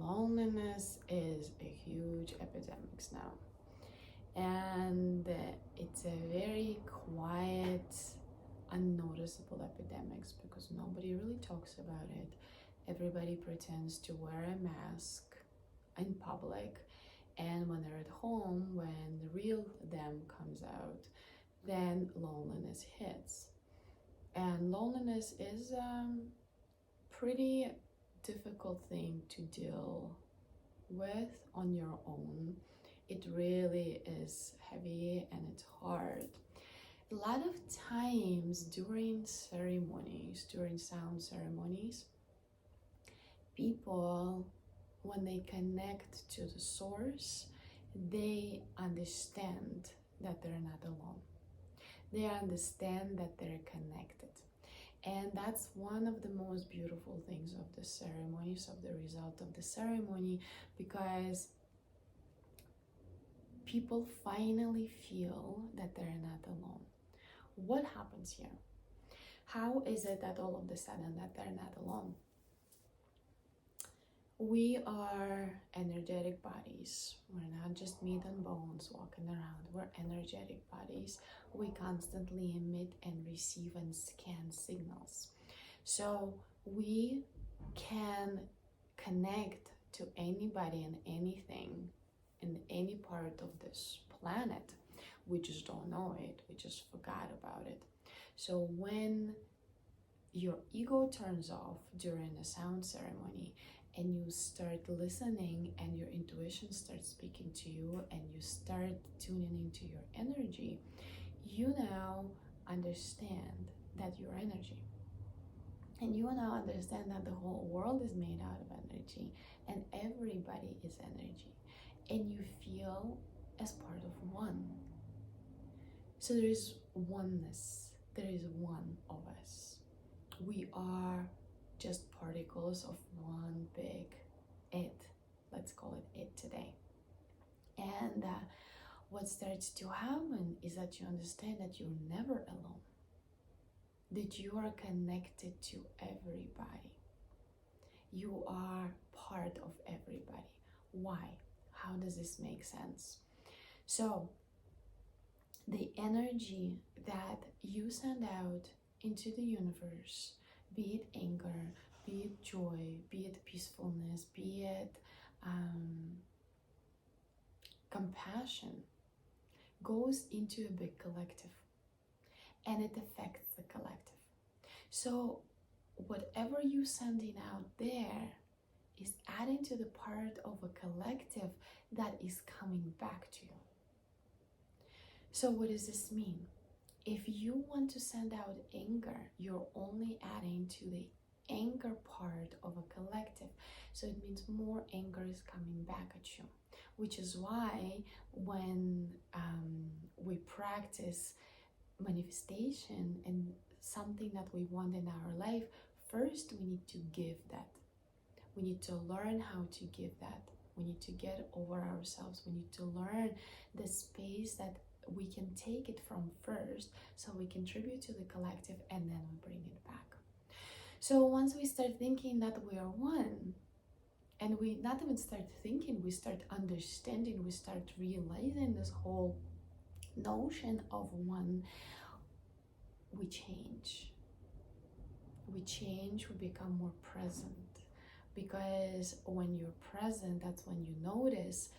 Loneliness is a huge epidemic now, and it's a very quiet, unnoticeable epidemics because nobody really talks about it. Everybody pretends to wear a mask in public, and when they're at home, when the real them comes out, then loneliness hits. And loneliness is a pretty difficult thing to deal with on your own. It really is heavy and it's hard. A lot of times during ceremonies, during sound ceremonies, people, when they connect to the source, they understand that they're not alone. They understand that they're connected. And that's one of the most beautiful things of the ceremonies, of the result of the ceremony, because people finally feel that they're not alone. What happens here? How is it that all of a sudden that they're not alone? We are energetic bodies. We're not just meat and bones walking around. We're energetic bodies. We constantly emit and receive and scan signals. So we can connect to anybody and anything in any part of this planet. We just don't know it. We just forgot about it. So when your ego turns off during a sound ceremony and you start listening and your intuition starts speaking to you and you start tuning into your energy, you now understand that you're energy. And you now understand that the whole world is made out of energy and everybody is energy. And you feel as part of one. So there is oneness. There is one of us. We are just particles of one big it. Let's call it it today. And what starts to happen is that you understand that you're never alone, that you are connected to everybody. You are part of everybody. Why? How does this make sense? So the energy that you send out into the universe, be it anger, be it joy, be it peacefulness, be it compassion, goes into a big collective and it affects the collective. So whatever you're sending out there is adding to the part of a collective that is coming back to you. So what does this mean? If you want to send out anger, you're only adding to the anger part of a collective. So it means more anger is coming back at you, which is why when we practice manifestation and something that we want in our life, first we need to give that. We need to learn how to give that. We need to get over ourselves. We need to learn the space that we can take it from first so we contribute to the collective and then we bring it back. So once we start thinking that we are one, and we not even start thinking, we start understanding, we start realizing this whole notion of one, we change. We change, we become more present. Because when you're present, that's when you notice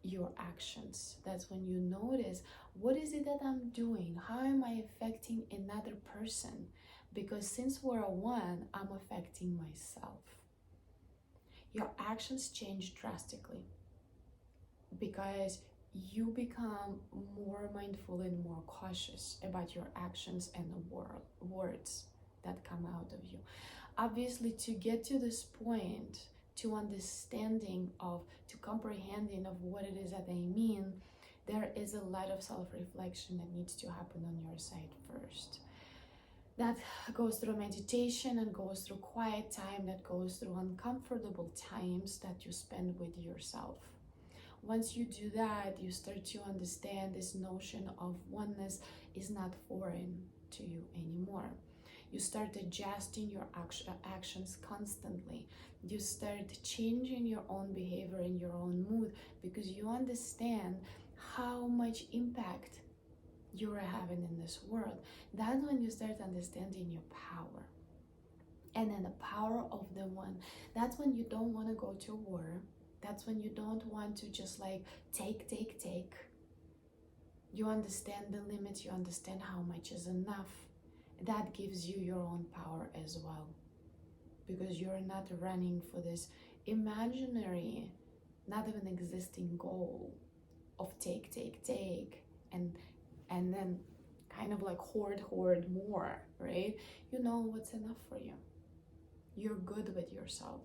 your actions. That's when you notice, what is it that I'm doing? How am I affecting another person? Because since we're one, I'm affecting myself. Your actions change drastically because you become more mindful and more cautious about your actions and the words that come out of you. Obviously, to get to this point, to understanding of, to comprehending of what it is that they mean, there is a lot of self-reflection that needs to happen on your side first. That goes through meditation and goes through quiet time, that goes through uncomfortable times that you spend with yourself. Once you do that, you start to understand this notion of oneness is not foreign to you anymore. You start adjusting your actions constantly. You start changing your own behavior and your own mood because you understand how much impact you are having in this world. That's when you start understanding your power. And then the power of the one. That's when you don't want to go to war. That's when you don't want to just like take. You understand the limits, you understand how much is enough. That gives you your own power as well. Because you're not running for this imaginary, not even existing goal of take, and then kind of like hoard more, right? You know what's enough for you. You're good with yourself.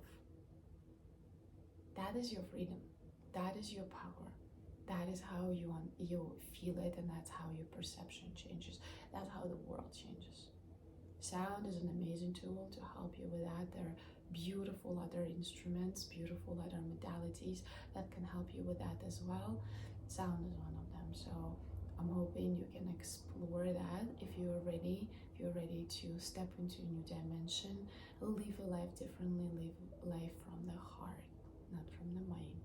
That is your freedom. That is your power. That is how you feel it, and that's how your perception changes. That's how the world changes. Sound is an amazing tool to help you with that. There are beautiful other instruments, beautiful other modalities that can help you with that as well. Sound is one of them. So I'm hoping you can explore that if you're ready to step into a new dimension, live a life differently, live life from the heart, not from the mind.